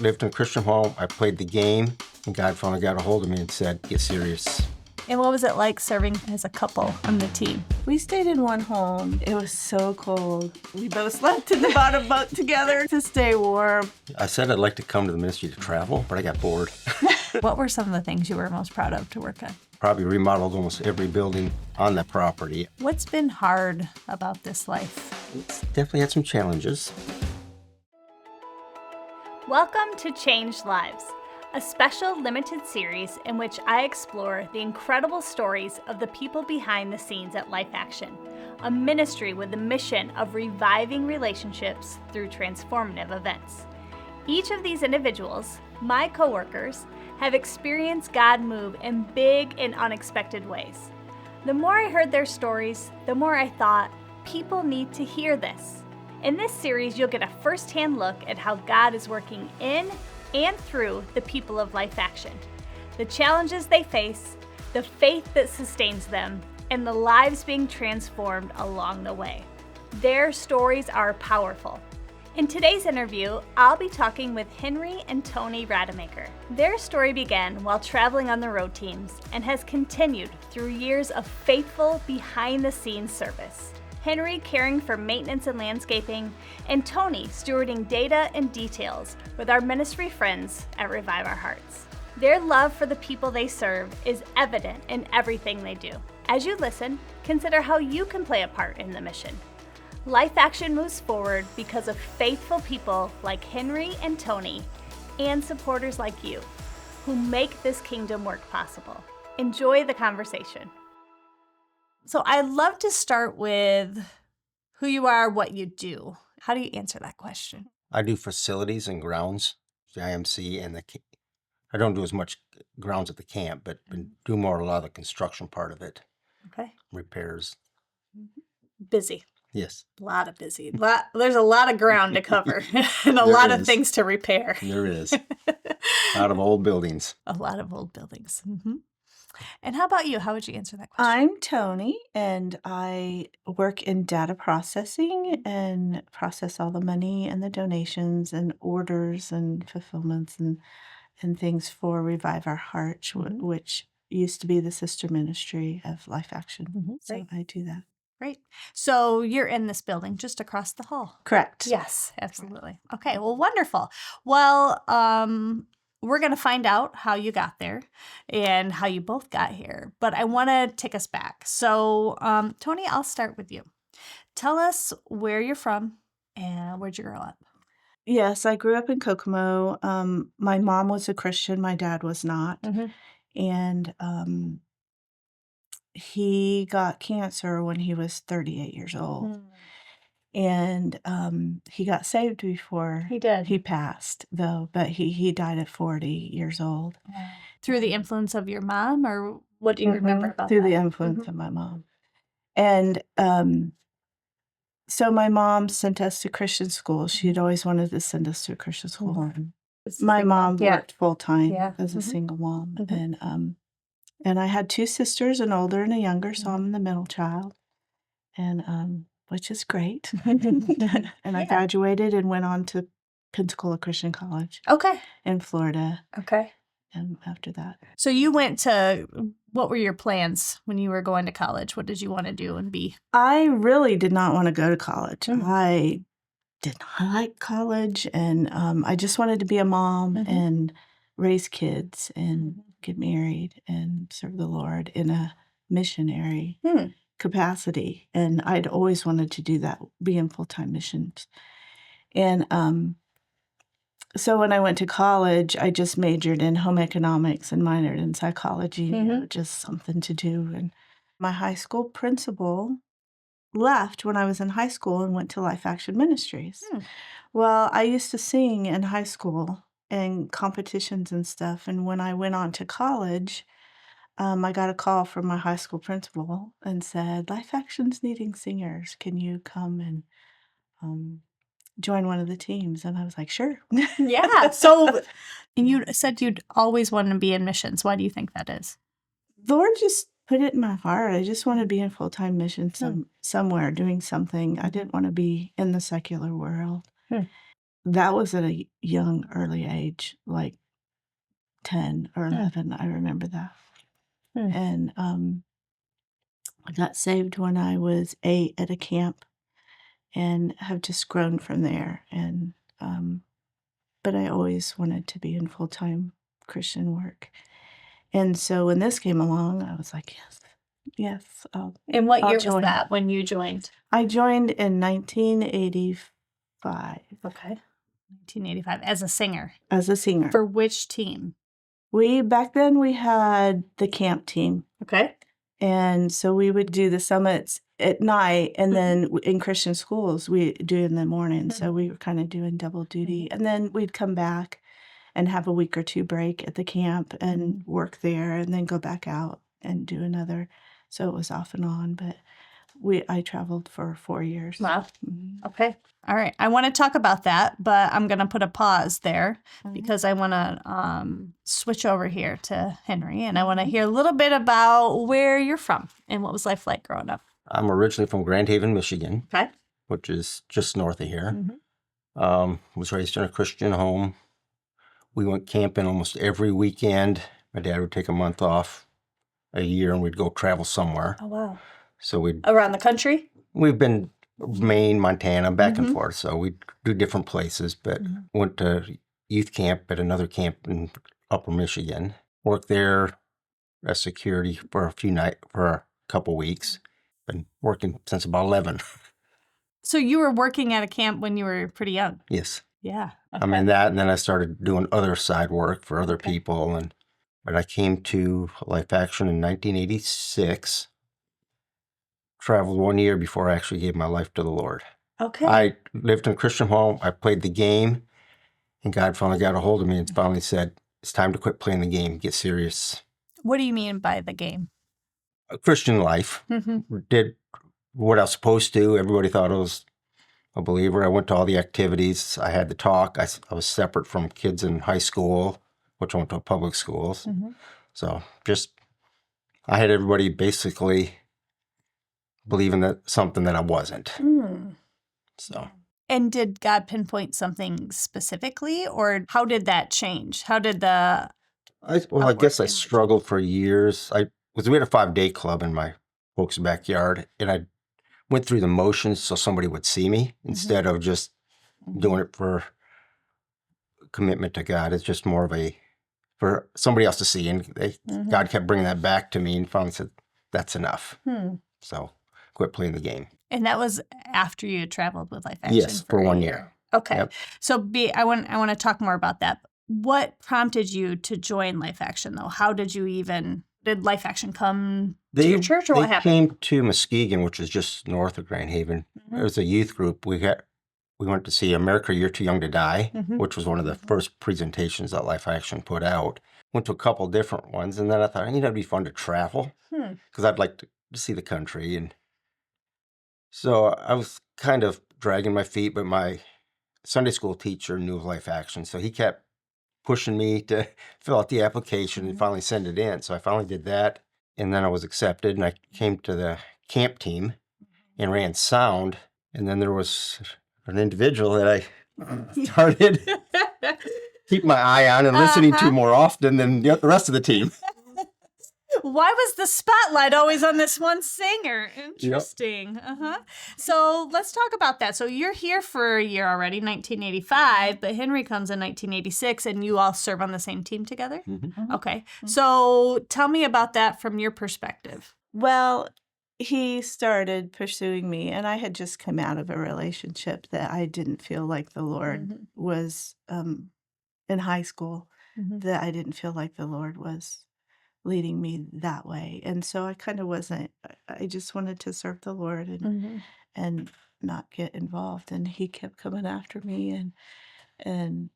lived in a Christian home. I played the game, and God finally got a hold of me and said, get serious. And what was it like serving as a couple on the team? We stayed in one home. It was so cold. We both slept in the bottom bunk together to stay warm. I said I'd like to come to the ministry to travel, but I got bored. What were some of the things you were most proud of to work on? Probably remodeled almost every building on that property. What's been hard about this life? It's definitely had some challenges. Welcome to Changed Lives, a special limited series in which I explore the incredible stories of the people behind the scenes at Life Action, a ministry with the mission of reviving relationships through transformative events. Each of these individuals, my coworkers, have experienced God move in big and unexpected ways. The more I heard their stories, the more I thought, people need to hear this. In this series, you'll get a first-hand look at how God is working in and through the people of Life Action, the challenges they face, the faith that sustains them, and the lives being transformed along the way. Their stories are powerful. In today's interview, I'll be talking with Henry and Toni Rademaker. Their story began while traveling on the road teams and has continued through years of faithful behind-the-scenes service. Henry caring for maintenance and landscaping, and Toni stewarding data and details with our ministry friends at Revive Our Hearts. Their love for the people they serve is evident in everything they do. As you listen, consider how you can play a part in the mission. Life Action moves forward because of faithful people like Henry and Toni and supporters like you who make this kingdom work possible. Enjoy the conversation. So I'd love to start with who you are, what you do. How do you answer that question? I do facilities and grounds, the IMC, and I don't do as much grounds at the camp, but do a lot of the construction part of it, Okay. repairs. Busy. Yes. A lot of busy. There's a lot of ground to cover and a lot of things to repair. There is. A lot of old buildings. A lot of old buildings. Mm-hmm. And how about you? How would you answer that question? I'm Toni, and I work in data processing and process all the money and the donations and orders and fulfillments and things for Revive Our Hearts, which used to be the sister ministry of Life Action. Mm-hmm. So Great. I do that. Great. So you're in this building just across the hall. Correct. Yes, absolutely. Okay, well, wonderful. Well, we're going to find out how you got there and how you both got here. But I want to take us back. So, Toni, I'll start with you. Tell us where you're from and where'd you grow up? Yes, I grew up in Kokomo. My mom was a Christian. My dad was not. Mm-hmm. And he got cancer when he was 38 years old. And he got saved before He did. he passed, though, but he died at 40 years old. Through the influence of your mom, or what do you remember about Through that? the influence of my mom. And so my mom sent us to Christian school. She had always wanted to send us to a Christian school. My mom worked full-time as a single mom. And I had two sisters, an older and a younger, so I'm the middle child. And which is great. And I graduated and went on to Pensacola Christian College in Florida. Okay. And after that. So you went to, what were your plans when you were going to college? What did you want to do and be? I really did not want to go to college. I did not like college. And I just wanted to be a mom and raise kids and get married and serve the Lord in a missionary capacity. And I'd always wanted to do that, be in full-time missions. And so when I went to college, I just majored in home economics and minored in psychology, just something to do. And my high school principal left when I was in high school and went to Life Action Ministries. Well, I used to sing in high school and competitions and stuff. And when I went on to college, I got a call from my high school principal and said, Life Action's needing singers. Can you come and join one of the teams? And I was like, sure. Yeah. So, and you said you'd always wanted to be in missions. Why do you think that is? Lord just put it in my heart. I just want to be in full-time mission somewhere doing something. I didn't want to be in the secular world. that was at a young, early age, like 10 or 11. I remember that. Hmm. And I got saved when I was 8 at a camp and have just grown from there. And but I always wanted to be in full-time Christian work. And so when this came along, I was like, yes, yes. And what I'll year join. was that when you joined? I joined in 1985 Okay. 1985 as a singer. as a singer. For which team? Back then we had the camp team. Okay. And so we would do the summits at night, and then in Christian schools, we do in the morning. So we were kind of doing double duty. And then we'd come back and have a week or two break at the camp and work there, and then go back out and do another. So it was off and on, but I traveled for 4 years. Wow. Mhm. Okay. All right. I want to talk about that, but I'm going to put a pause there because I want to switch over here to Henry, and I want to hear a little bit about where you're from and what was life like growing up. I'm originally from Grand Haven, Michigan, Okay. which is just north of here. Mhm. Was raised in a Christian home. We went camping almost every weekend. My dad would take a month off a year, and we'd go travel somewhere. Oh, wow. So Around the country? we've been Maine, Montana, back and forth. So we do different places, but went to youth camp at another camp in Upper Michigan. Worked there as security for a couple weeks. Been working since about 11. So you were working at a camp when you were pretty young? Yes. Yeah. I mean that, and then I started doing other side work for other people, but I came to Life Action in 1986. Traveled 1 year before I actually gave my life to the Lord. Okay. I lived in a Christian home. I played the game, and God finally got a hold of me and finally said, "It's time to quit playing the game. Get serious." What do you mean by the game? A Christian life. Mm-hmm. Did what I was supposed to. Everybody thought I was a believer. I went to all the activities. I had to talk. I was separate from kids in high school, which I went to public schools. So I had everybody basically believing that something that I wasn't. So And did God pinpoint something specifically, or how did that change? How did the I guess I outward image? struggled for years. We had a 5-day club in my folks' backyard, and I went through the motions so somebody would see me instead of just doing it for commitment to God. It's just more of for somebody else to see. And God kept bringing that back to me and finally said, "That's enough." So quit playing the game. And that was after you had traveled with Life Action? Yes, for a 1 year. Okay. Yep. So I want to talk more about that. What prompted you to join Life Action, though? How did Life Action come to your church, or what They happened? came to Muskegon, which is just north of Grand Haven. There was a youth group. We went to see America, You're Too Young to Die, which was one of the first presentations that Life Action put out. Went to a couple different ones, and then I thought, it'd be fun to travel because I'd like to see the country. And so I was kind of dragging my feet, but my Sunday school teacher knew of Life Action, so he kept pushing me to fill out the application and finally send it in. So I finally did that, and then I was accepted, and I came to the camp team and ran sound. And then there was an individual that I started keeping my eye on and listening to more often than the rest of the team. Why was the spotlight always on this one singer? Interesting. So let's talk about that. So you're here for a year already, 1985, but Henry comes in 1986, and you all serve on the same team together? Okay. So tell me about that from your perspective. Well, he started pursuing me, and I had just come out of a relationship that I didn't feel like the Lord was in high school, that I didn't feel like the Lord was leading me that way. And so I kind of wasn't, I just wanted to serve the Lord and not get involved. And he kept coming after me and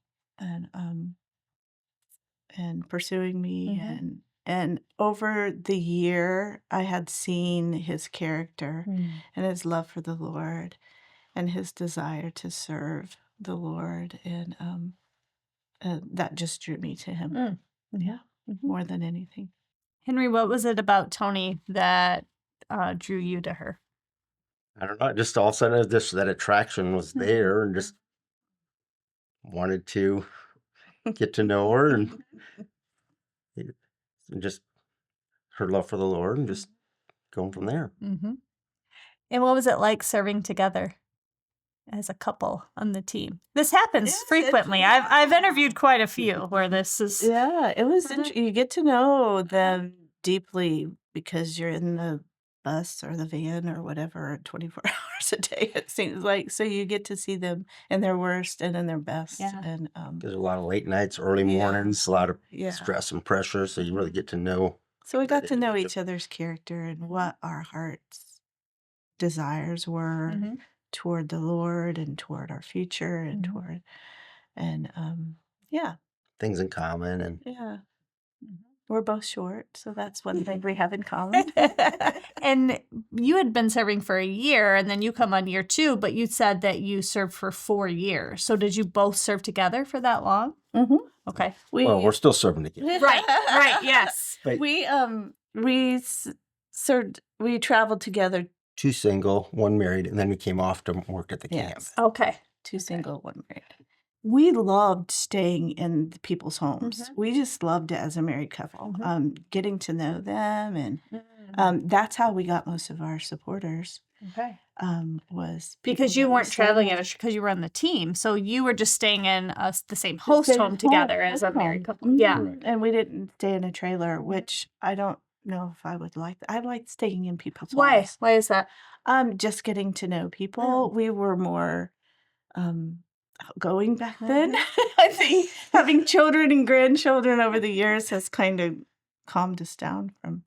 pursuing me. And over the year, I had seen his character and his love for the Lord and his desire to serve the Lord. And that just drew me to him. Yeah, more than anything. Henry, what was it about Toni that drew you to her? I don't know. Just all of a sudden, that attraction was there, and just wanted to get to know her and just her love for the Lord and just going from there. Mm-hmm. And what was it like serving together as a couple on the team? This happens Yes, frequently. I've interviewed quite a few where this is. Yeah, it was Mhm. you get to know them deeply because you're in the bus or the van or whatever 24 hours a day, it seems like. So you get to see them in their worst and in their best. Yeah. And There's a lot of late nights, early Yeah. mornings, a lot of yeah. stress and pressure. So you really get to know. So we got to know individual. each other's character and what our hearts' desires were Mhm. toward the Lord and toward our future and Mhm. toward and yeah, Things in common. And yeah. Mhm. We're both short, so that's one thing we have in common. And you had been serving for a year, and then you come on year 2, but you said that you served for 4 years. So did you both serve together for that long? Mm-hmm. Okay. well, we're still serving together. Right, yes. But We served. We traveled together. 2 single, 1 married, and then we came off to work at the camp. Yes, Okay. 2 single, 1 married. We loved staying in the people's homes. Mhm. We just loved it as a married couple. Mhm. Getting to know them, and Mm. that's how we got most of our supporters. Okay. Was Because people you that we weren't stayed traveling with. because you were on the team. So you were just staying in the same The host same home together home- as a home. married couple. Mhm. Yeah. Right. And we didn't stay in a trailer, which I don't know if I would like. I like staying in people's Why? homes. Why is that? Just getting to know people. We were more outgoing back then. Mhm. I think having children and grandchildren over the years has kind of calmed us down from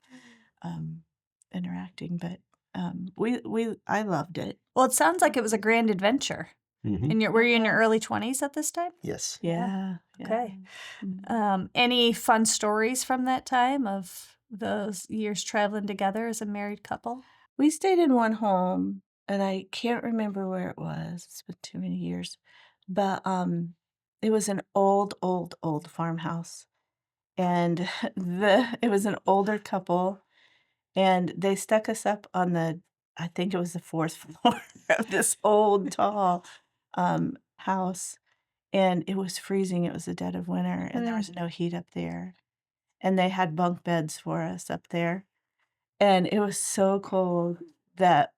interacting. But I loved it. Well, it sounds like it was a grand adventure. Mhm. And were you in your Yes. early 20s at this time? Yes. Yeah. Okay. Mhm. Any fun stories from that time of those years traveling together as a married couple? We stayed in one home, and I can't remember where it was. It's been too many years, but it was an old farmhouse, and it was an older couple, and they stuck us up on I think it was the 4th floor of this old tall house, and it was freezing. It was the dead of winter, and there was no heat up there, and they had bunk beds for us up there, and it was so cold that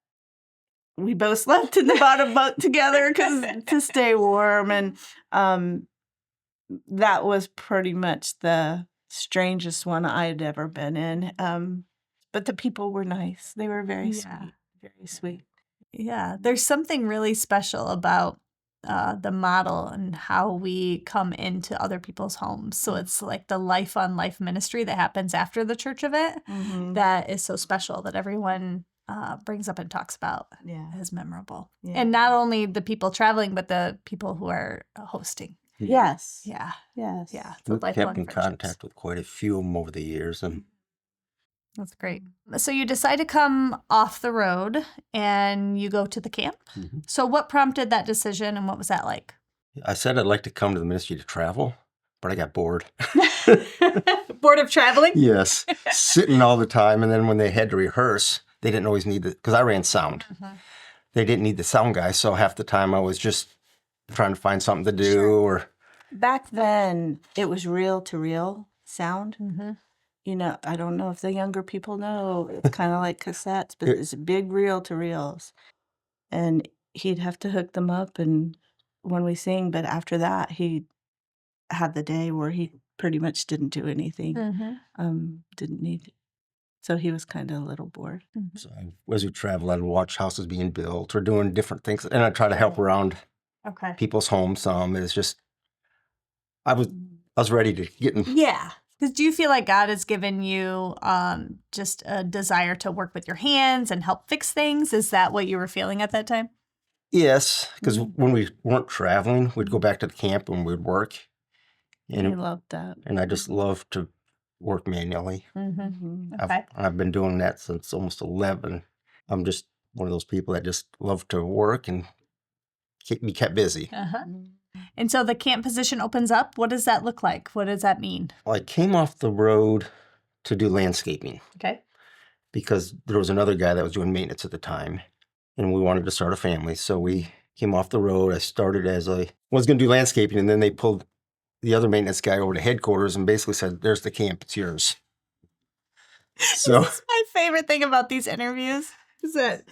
we both slept in the bottom bunk together to stay warm, and that was pretty much the strangest one I'd ever been in. But the people were nice. They were very sweet, very sweet. Yeah, there's something really special about the model and how we come into other people's homes. So it's like the life on life ministry that happens after the church event Mhm. that is so special that everyone brings up and talks about Yeah. as memorable. Yeah. And not only the people traveling, but the people who are hosting. Yes. Yeah, Yes. yeah. the We've lifelong kept in friendships. contact with quite a few of them over the years. And That's great. So you decide to come off the road and you go to the camp. Mhm. So what prompted that decision and what was that like? I said I'd like to come to the ministry to travel, but I got bored. Bored of traveling? Yes. Sitting all the time. And then when they had to rehearse, they didn't always need because I ran sound. Mhm. They didn't need the sound guy. So half the time I was just trying to find something to do or Back then, it was reel to reel sound. Mm-hmm. You know, I don't know if the younger people know. It's kind of like cassettes, but it's big reel to reels. And he'd have to hook them up and when we sing, but after that, he had the day where he pretty much didn't do anything. Mm-hmm. Didn't need. So he was kind of a little bored. so as we travel, I'd watch houses being built or doing different things. And I'd try to help around Okay. people's homes some. It's just, I was ready to get in. Yeah. Because do you feel like God has given you just a desire to work with your hands and help fix things? Is that what you were feeling at that time? Yes, because when we weren't traveling, we'd go back to the camp and we'd work. I loved that. And I just love to work manually. Mm-hmm. Mhm. Okay. I've been doing that since almost 11. I'm just one of those people that just love to work and be kept busy. Uh-huh. And so the camp position opens up. What does that look like? What does that mean? Well, I came off the road to do landscaping Okay. because there was another guy that was doing maintenance at the time, and we wanted to start a family. So we came off the road. I started as I was going to do landscaping, and then they pulled the other maintenance guy over to headquarters and basically said, "There's the camp. It's yours." So This is my favorite thing about these interviews is that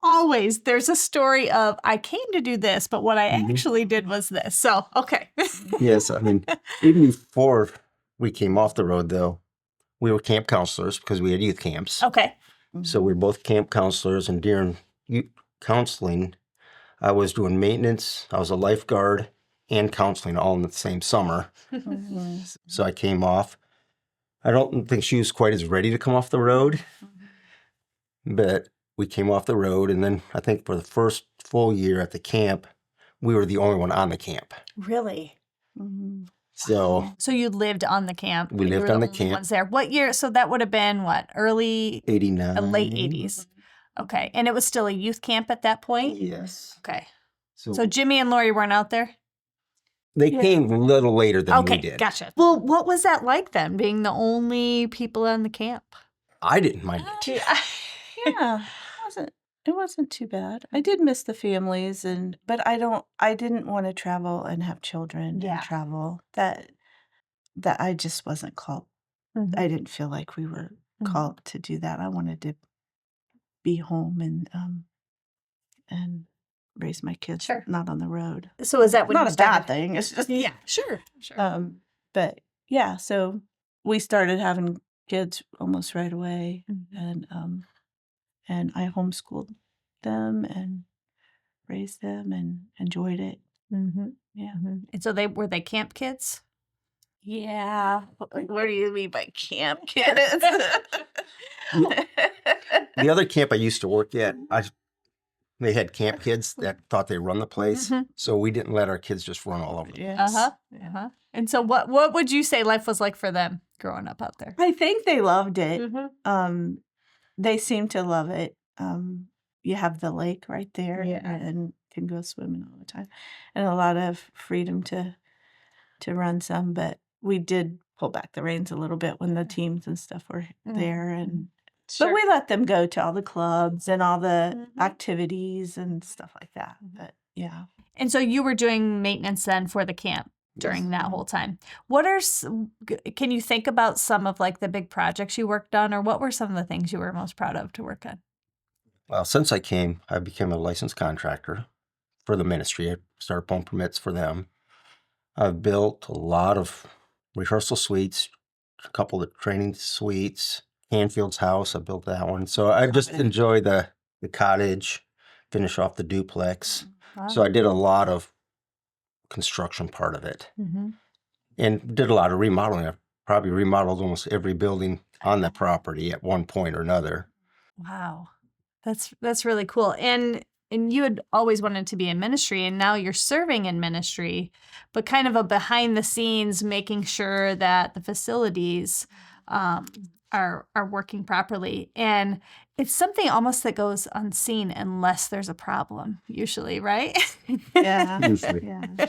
always there's a story of I came to do this, but what I actually did was this. So, okay. yes, I mean, even before we came off the road, though, we were camp counselors because we had youth camps. Okay. So we were both camp counselors, and during youth counseling, I was doing maintenance, I was a lifeguard, and counseling all in the same summer. So I came off. I don't think she was quite as ready to come off the road, but we came off the road, and then I think for the first full year at the camp, we were the only one on the camp. Really? So So you lived on the camp. We and you lived were on the only camp. ones there. What year? So that would have been what? Early, 89. late 80s. Okay. And it was still a youth camp at that point? Yes. Okay. So, So Jimmy and Lori weren't out there? they came a little later than Okay. we did. Gotcha. Well, what was that like then, being the only people on the camp? I didn't mind it. Yeah, it wasn't too bad. I did miss the families, but I didn't want to travel and have children Yeah. and travel. That I just wasn't called. I didn't feel like we were called to do that. I wanted to be home and raise my kids, Sure. not on the road. So is that when Not you a bad started? thing. It's just Yeah, sure. But yeah, so we started having kids almost right away, and I homeschooled them and raised them and enjoyed it. Yeah. And so were they camp kids? Yeah. What do you mean by camp kids? The other camp I used to work at, they had camp kids that thought they run the place. So we didn't let our kids just run all over the place. Yes. And so what would you say life was like for them growing up out there? I think they loved it. They seem to love it. You have the lake right there, and can go swimming all the time, and a lot of freedom to run some. But we did pull back the reins a little bit when the teams and stuff were there, and but we let them go to all the clubs and all the activities and stuff like that. But yeah. And so you were doing maintenance then for the camp during that whole time. Can you think about some of like the big projects you worked on, or what were some of the things you were most proud of to work on? Well, since I came, I became a licensed contractor for the ministry. I started pulling permits for them. I've built a lot of rehearsal suites, a couple of training suites, Canfield's house, I built that one. So I just enjoy the cottage, finish off the duplex. Wow. So I did a lot of construction part of it and did a lot of remodeling. I probably remodeled almost every building on the property at one point or another. Wow. That's really cool. And you had always wanted to be in ministry, and now you're serving in ministry, but kind of a behind the scenes, making sure that the facilities are working properly. And it's something almost that goes unseen unless there's a problem, usually, right? Yeah. Usually. Yeah.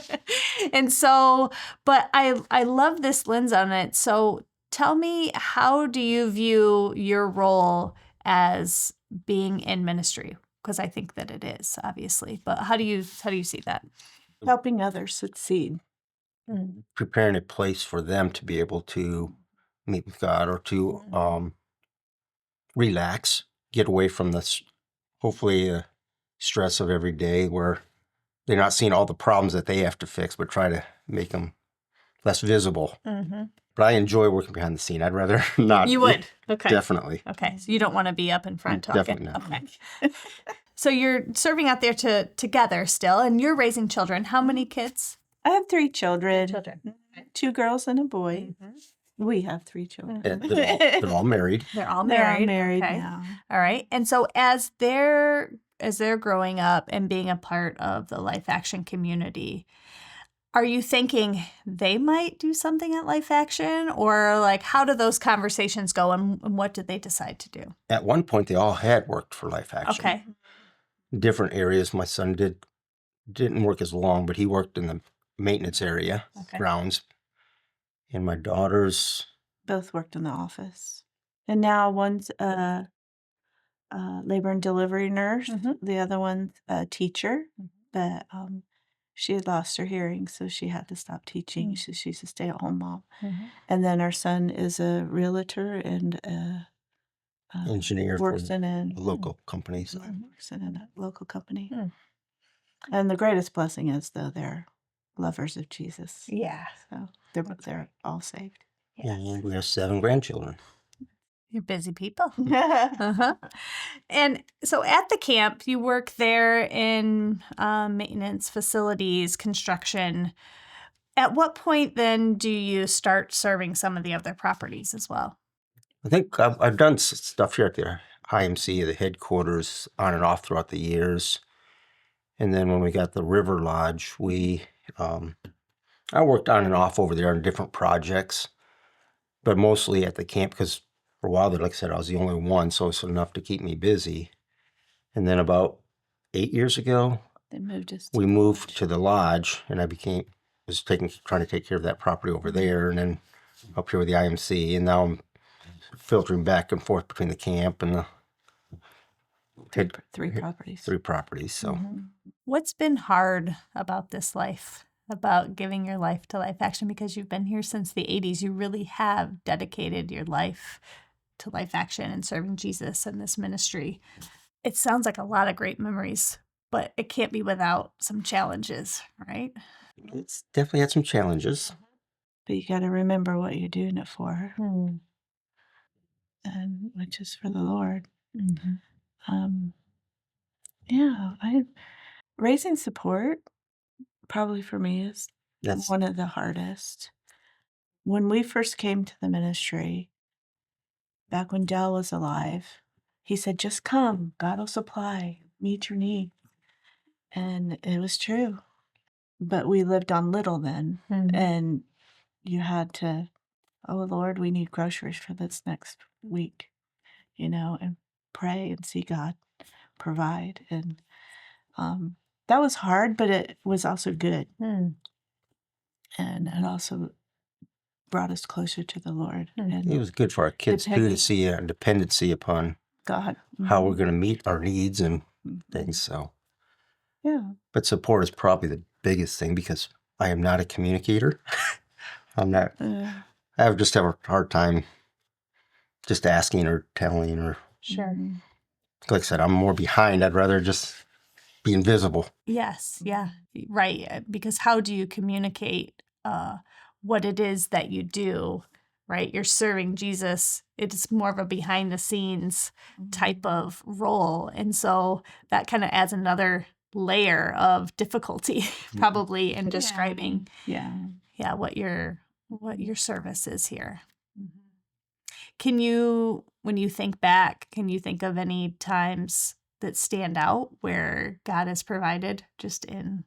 And so, but I love this lens on it. So tell me, how do you view your role as being in ministry? Because I think that it is, obviously. But how do you see that? Helping others succeed. Preparing a place for them to be able to meet with God or to relax, get away from this, hopefully, stress of every day where they're not seeing all the problems that they have to fix, but try to make them less visible. But I enjoy working behind the scene. I'd rather not. You would? Okay. Definitely. Okay. So you don't want to be up in front talking. Definitely not. Okay. So you're serving out there together still, and you're raising children. How many kids? I have 3 children. Children. 2 girls and a boy. We have 3 children. And they're all married. They're all They're married. all married Okay. now. All right. And so as they're growing up and being a part of the Life Action community, are you thinking they might do something at Life Action, or like how do those conversations go, and what did they decide to do? At one point, they all had worked for Life Action. Okay. Different areas. My son didn't work as long, but he worked in the maintenance area, grounds. And my daughters Both worked in the office. And now one's a labor and delivery nurse. The other one's a teacher. but she had lost her hearing, so she had to stop teaching. Mm. So she's a stay-at-home mom. Mhm. And then our son is a realtor and Engineer for works in a a local company. So. works in a local company. Mm. And the greatest blessing is, though, they're lovers of Jesus. Yeah. So they're all saved. And we have 7 grandchildren. You're busy people. Uh-huh. And so at the camp, you work there in maintenance, facilities, construction. At what point then do you start serving some of the other properties as well? I think I've done stuff here at the IMC, the headquarters, on and off throughout the years. And then when we got the River Lodge, I worked on and off over there on different projects, but mostly at the camp because for a while there, like I said, I was the only one, so it's enough to keep me busy. And then about 8 years ago, They moved us. we moved to the lodge, and I was trying to take care of that property over there, and then up here with the IMC, and now I'm filtering back and forth between the camp and the three properties. 3 properties. So What's been hard about this life, about giving your life to Life Action? Because you've been here since the 80s. You really have dedicated your life to Life Action and serving Jesus and this ministry. It sounds like a lot of great memories, but it can't be without some challenges, right? it's definitely had some challenges. But you got to remember what you're doing it for, and which is for the Lord. Yeah, raising support probably for me is That's one of the hardest. When we first came to the ministry, back when Dell was alive, he said, "Just come, God will supply, meet your need," and it was true. But we lived on little then, and you had to, oh Lord, we need groceries for this next week, and pray and see God provide. And that was hard, but it was also good. And it also brought us closer to the Lord. And it was good for our kids too to Depending- see a dependency upon God. how we're going to meet our needs and Mhm. things. So, Yeah. but support is probably the biggest thing because I am not a communicator. I'm not. I just have a hard time just asking or telling or. Sure. Like I said, I'm more behind. I'd rather just be invisible. Yes, yeah, right. Because how do you communicate what it is that you do, right? You're serving Jesus. It's more of a behind the scenes type of role. And so that kind of adds another layer of difficulty probably in describing Yeah. what your service is here. Can you, when you think back, can you think of any times that stand out where God has provided just in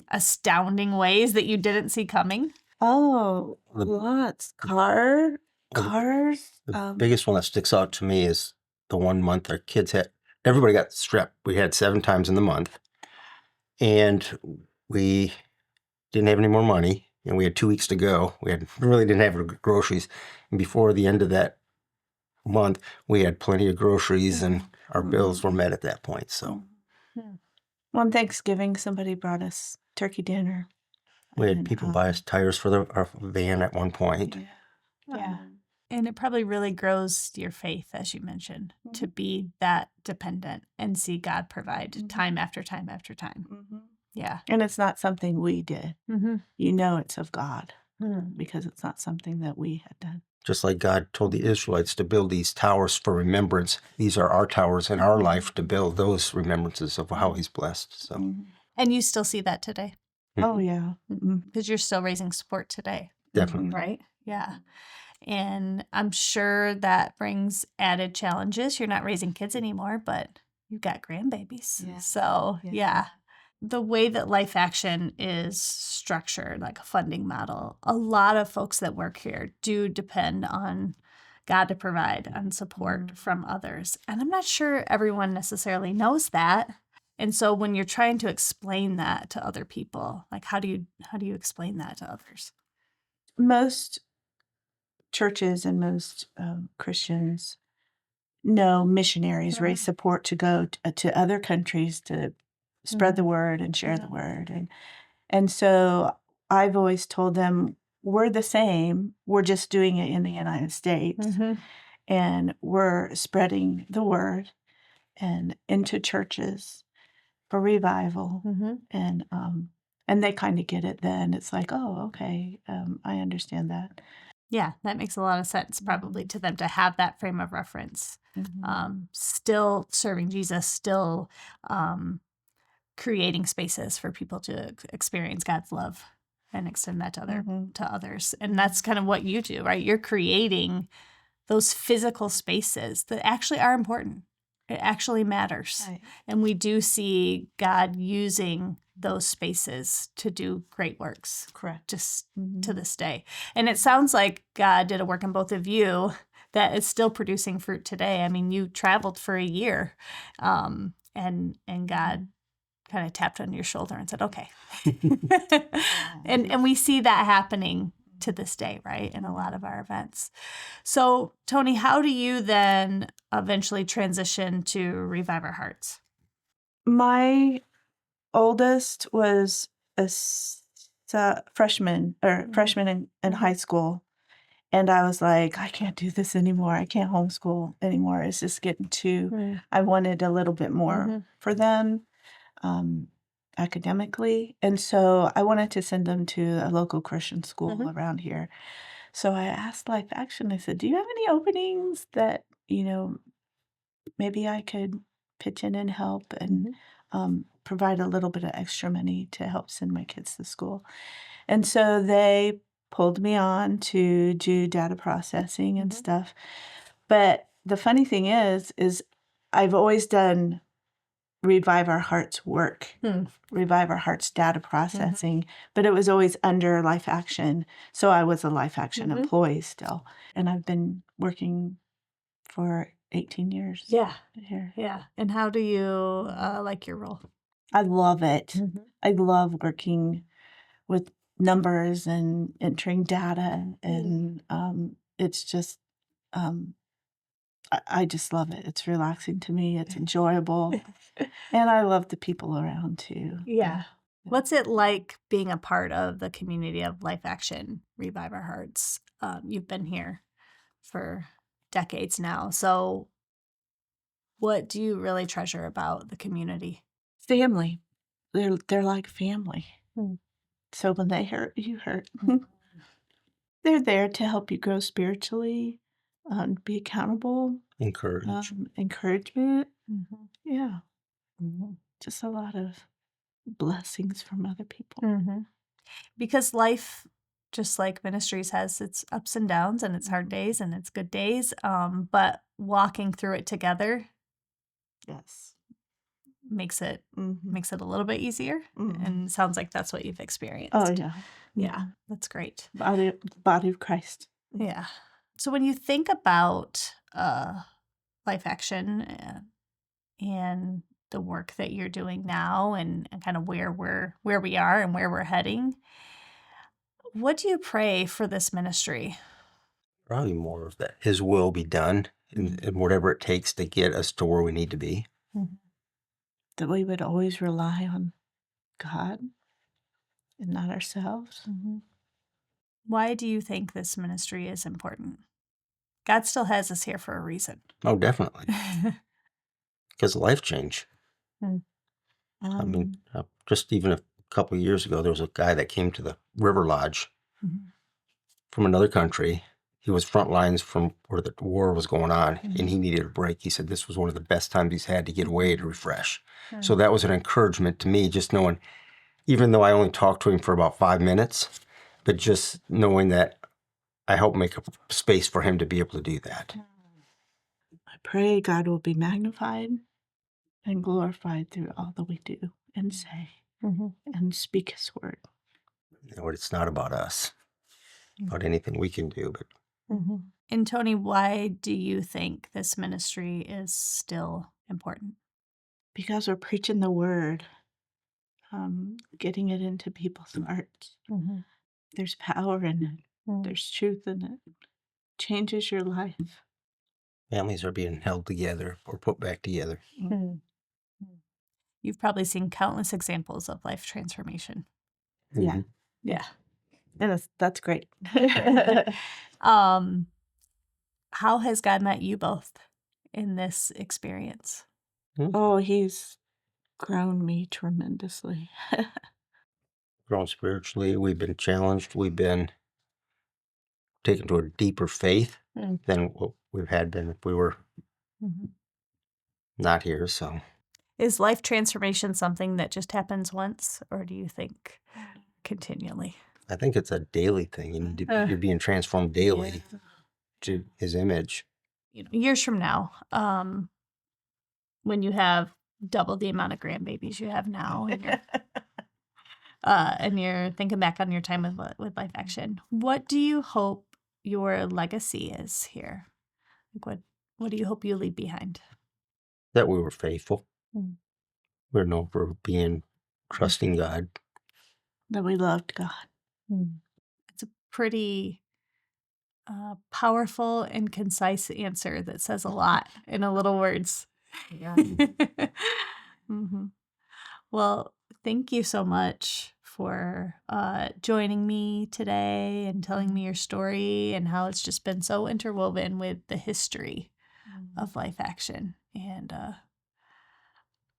astounding ways that you didn't see coming? Oh, The- lots. Well, Cars. The biggest one that sticks out to me is the one month our kids everybody got strep. We had 7 times in the month, and we didn't have any more money, and we had 2 weeks to go. Really didn't have groceries, and before the end of that month, we had plenty of groceries, and our bills were met at that point. So One Thanksgiving, somebody brought us turkey dinner. we had And, people buy us tires for our van at one point. Yeah. And it probably really grows your faith, as you mentioned, to be that dependent and see God provide time after time after time. Yeah. And it's not something we did. Mm-hmm. It's of God because it's not something that we had done. Just like God told the Israelites to build these towers for remembrance, these are our towers in our life to build those remembrances of how He's blessed. So And you still see that today Oh, yeah. because you're still raising support today, definitely. right? Yeah. And I'm sure that brings added challenges. You're not raising kids anymore, but you've got grandbabies. Yeah. So, Yeah. yeah. The way that Life Action is structured, like a funding model, a lot of folks that work here do depend on God to provide and support from others. And I'm not sure everyone necessarily knows that. And so when you're trying to explain that to other people, like how do you explain that to others? Most churches and most Christians know missionaries raise support to go to other countries to spread the word and share the word. And so I've always told them, we're the same. We're just doing it in the United States. And we're spreading the word and into churches for revival. And they kind of get it then. It's like, oh, okay, I understand that. Yeah, that makes a lot of sense probably to them to have that frame of reference. Still serving Jesus, still creating spaces for people to experience God's love and extend that to others. And that's kind of what you do, right? You're creating those physical spaces that actually are important. It actually matters. Right. And we do see God using those spaces to do great works. Correct. Just to this day. And it sounds like God did a work in both of you that is still producing fruit today. I mean, you traveled for a year, and God kind of tapped on your shoulder and said, okay. and we see that happening to this day, right, in a lot of our events. So, Toni, how do you then eventually transition to Revive Our Hearts? My oldest was a freshman in high school. And I was like, I can't do this anymore. I can't homeschool anymore. It's just getting too, I wanted a little bit more for them academically. And so I wanted to send them to a local Christian school around here. So I asked Life Action, I said, do you have any openings that, maybe I could pitch in and help and provide a little bit of extra money to help send my kids to school? And so they pulled me on to do data processing and stuff. But the funny thing is I've always done Revive Our Hearts work, Revive Our Hearts data processing, but it was always under Life Action. So I was a Life Action employee still. And I've been working for 18 years. Yeah. Here. Yeah. And how do you like your role? I love it. I love working with numbers and entering data. And it's just, I just love it. It's relaxing to me. It's enjoyable. And I love the people around too. Yeah. What's it like being a part of the community of Life Action, Revive Our Hearts? You've been here for decades now. So what do you really treasure about the community? Family. They're like family. So when they hurt, you hurt. They're there to help you grow spiritually, be accountable, Encourage. encouragement. Yeah. Just a lot of blessings from other people. Because life, just like ministries, has its ups and downs and its hard days and its good days. But walking through it together Yes. makes it a little bit easier. And it sounds like that's what you've experienced. Oh, yeah. Yeah, that's great. Body of Christ. Yeah. So when you think about Life Action and the work that you're doing now and kind of where we are and where we're heading, what do you pray for this ministry? Probably more of that. His will be done and whatever it takes to get us to where we need to be. That we would always rely on God and not ourselves. Why do you think this ministry is important? God still has us here for a reason. Oh, definitely. Because of life change. I mean, just even a couple of years ago, there was a guy that came to the River Lodge from another country. He was front lines from where the war was going on, and he needed a break. He said this was one of the best times he's had to get away to refresh. So that was an encouragement to me, just knowing, even though I only talked to him for about 5 minutes, but just knowing that I helped make a space for him to be able to do that. I pray God will be magnified and glorified through all that we do and say and speak His word. It's not about us, about anything we can do, but And Toni, why do you think this ministry is still important? Because we're preaching the word, getting it into people's hearts. There's power in it. There's truth in it. Changes your life. families are being held together or put back together. You've probably seen countless examples of life transformation. Yeah. Mhm. Yeah. And that's great. How has God met you both in this experience? Oh, he's grown me tremendously. Grown spiritually. We've been challenged. We've been taken to a deeper faith than what we've had been if we were not here. So Is life transformation something that just happens once, or do you think continually? I think it's a daily thing. You need to, you're being transformed daily to His image. Years from now, when you have double the amount of grandbabies you have now, and you're thinking back on your time with Life Action, what do you hope your legacy is here? Like what do you hope you leave behind? That we were faithful. Mm. We're known for being trusting God. That we loved God. It's a pretty powerful and concise answer that says a lot in a little words. Yeah. Well, thank you so much for joining me today and telling me your story and how it's just been so interwoven with the history of Life Action. And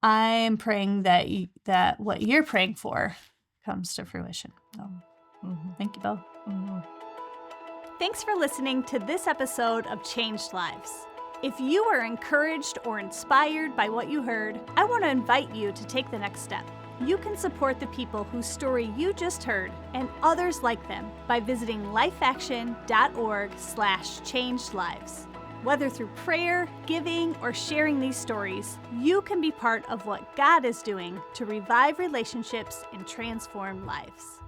I'm praying that what you're praying for comes to fruition. So, thank you both. Thanks for listening to this episode of Changed Lives. If you were encouraged or inspired by what you heard, I want to invite you to take the next step. You can support the people whose story you just heard and others like them by visiting lifeaction.org/changedlives. Whether through prayer, giving, or sharing these stories, you can be part of what God is doing to revive relationships and transform lives.